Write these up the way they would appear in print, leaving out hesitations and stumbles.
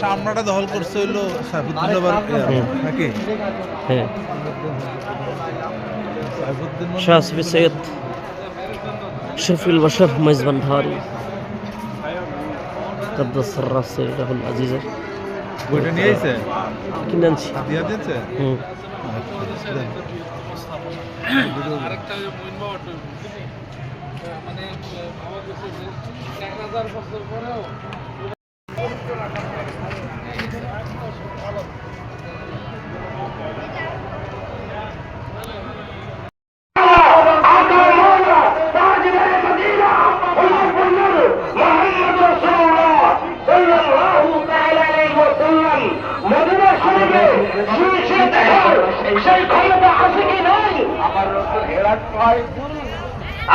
সামনাটা দখল করছে হইলো নাকি? হ্যাঁ, শাহ সৈয়দ শফিউল বাশার মেজবান ভারি কদ্দাস রাসে রাহুল আজিজের বইটা নিয়ে আইছে, কিনে আনছি। দিয়া দিয়েছে। আরেকটা মানে 1000 বছর পরেও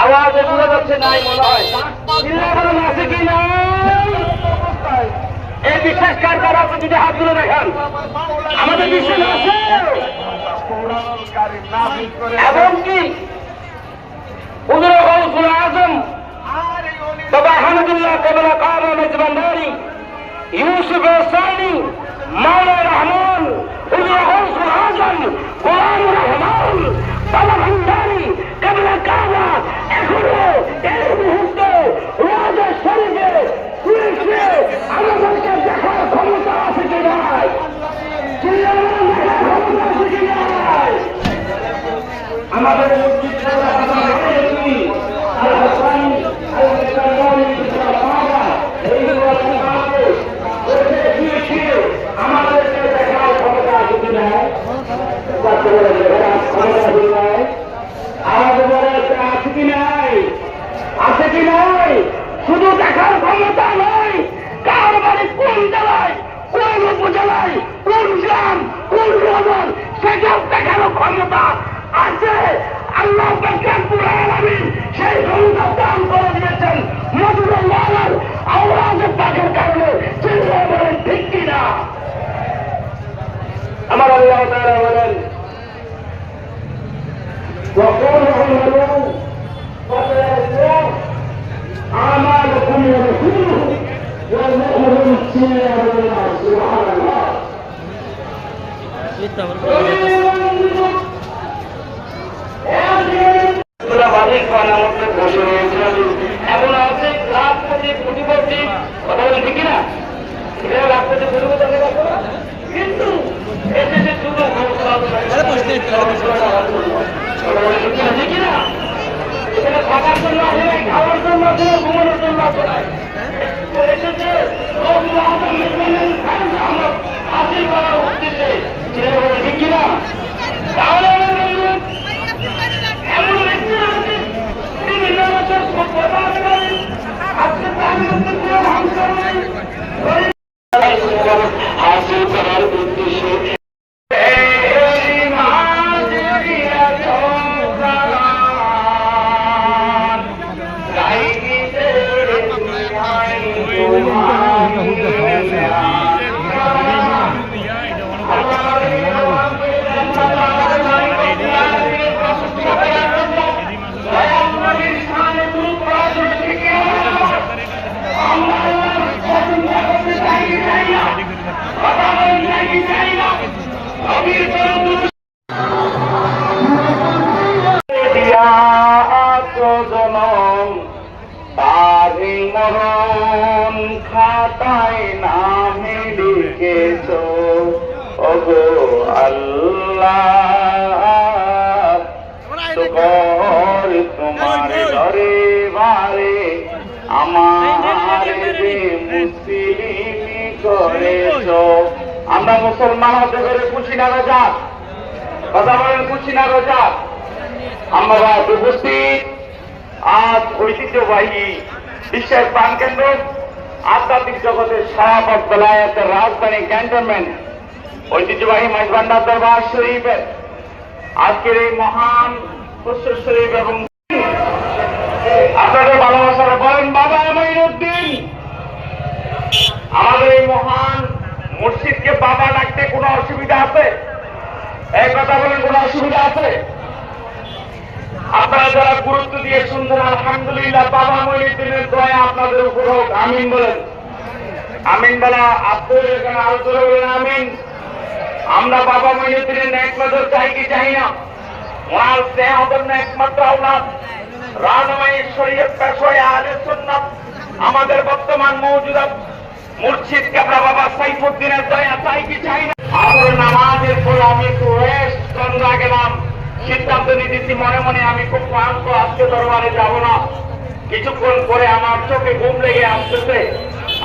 আওয়াজ এগুলো যাচ্ছে নাই মনে হয় আছে কি না এই বিশ্বাস কার কার আপনি যদি হাত তুলে দেখেন আমাদের বিশ্বাস আছে এবং কি হুজুর গৌসুল আজম বাবা আহমদুল্লাহ কেবলা কাবা মেজবান্ডারি ইউসুফ সানি মাওলা রহমান হুজুর গৌসুল আজম গোলাম রহমান বাবা ভান্ডারি কেবলা কাবা এখনো এই মুহূর্তে রাজা শরীফে শুয়েছে আমাদেরকে দেখার ক্ষমতা আছে কি নাই আমাদের আমাদেরকে দেখার ক্ষমতা আছে কি নাই আছে কি নাই আছে কি নাই শুধু দেখার ক্ষমতা নয় কার বাড়ি কোন জেলায় কোন উপজেলায় কোন গ্রাম কোন নগর সেটাও দেখারও ক্ষমতা আছে। আল্লাহ রব্বুল আলামিন সেই ক্ষমতা দান করে দিয়েছেন মজুরুল্লাহ আওয়াজে পাকের কারণে চিল্লায় বলেন ঠিক কিনা। আমার আল্লাহ তাআলা বলেন وقل اعملوا فسيرى اعمالكم ورسوله والمؤمنون سبحان الله এখন আছে রাজপতি প্রতিপত্তি কথা বলেন ঠিক না রাজপতি প্রতিপত্তি কিন্তু এসেছে শুধু ঠিক না এখানে থাকার জন্য আসে নাই খাওয়ার জন্য আসে নাই ঘুমানোর জন্য আসে নাই এসেছে হাসিল করার উদ্দেশ্যে ঠিক কিনা তাহলে এমন ব্যক্তি আছে বিভিন্ন বছর হাসিল করার উদ্দেশ্যে তারি মরণ খাতায় নামে লিখেছ ওগো আল্লাহ শুকর তোমার ঘরে বারে আমার মুসলিম করেছ। আমরা মুসলমান হতে করে খুশি না রোজাক কথা বলেন খুশি না রোজাক আমরা উপস্থিত আজ ঐতিহ্যবাহী বিশ্বের প্রাণকেন্দ্র আধ্যাত্মিক জগতের সব বেলায়েতের রাজধানী ক্যান্টনমেন্ট ঐতিহ্যবাহী মাইজভান্ডার দরবার শরীফের আজকের এই মহান প্রস্তুত শরীফ এবং আপনাদের ভালোবাসারা বলেন বাবা মঈনুদ্দিন। আমাদের এই মহান মসজিদকে বাবা ডাকতে কোনো অসুবিধা আছে? এই কথা বলেন কোনো অসুবিধা আছে? আপনারা যারা গুরুত্ব দিয়ে শুনছেন আলহামদুলিল্লাহ বাবা মঈনুদ্দিনের দয়া আপনাদের উপর হোক আমিন বলেন। আমিন বলা আপনাদের এখানে আরো জোরে বলেন আমিন। আমরা বাবা মঈনুদ্দিনের ন্যাক নজর চাই কি চাই না? ওনার স্নেহ ধন্য একমাত্র আওলাদ রাহনুমাই শরীয়ত পেশওয়ায়ে আহলে সুন্নাত আমাদের বর্তমান মওজুদা মুর্শিদ কেবলা বাবা সাইফুদ্দিনের দয়া চাই কি চাই না? আমার নামাজের পর আমি একটু রেস্ট চন্দ্রা গেলাম, সিদ্ধান্ত নিতেছি মনে মনে আমি খুব ক্লান্ত, আজকে দরবারে যাব না। কিছুক্ষণ পরে আমার চোখে ঘুম লেগে আসতেছে,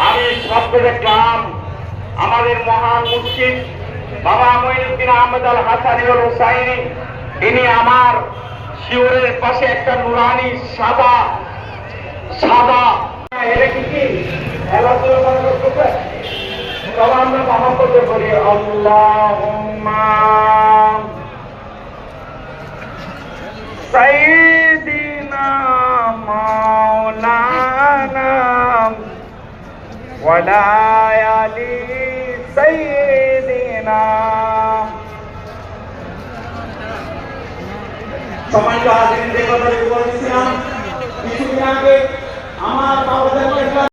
আমি স্বপ্ন দেখলাম আমাদের মহান মুর্শিদ বাবা মঈনুদ্দিন আহমদ আল হাসানী আল হুসাইনি, ইনি আমার শিওরের পাশে একটা নুরানি সাদা সাদা এটা কি খেলাধুলা করতেছে। তবে আমরা মহব্বত করি আল্লাহুম্মা সাইয়্যিদিনা মাওলানা ওয়ালা আলি সাইয়্যিদিনা। সম্মানিত হাজিরিন, যে কথা বলছিলাম কিছুদিন আগে আমার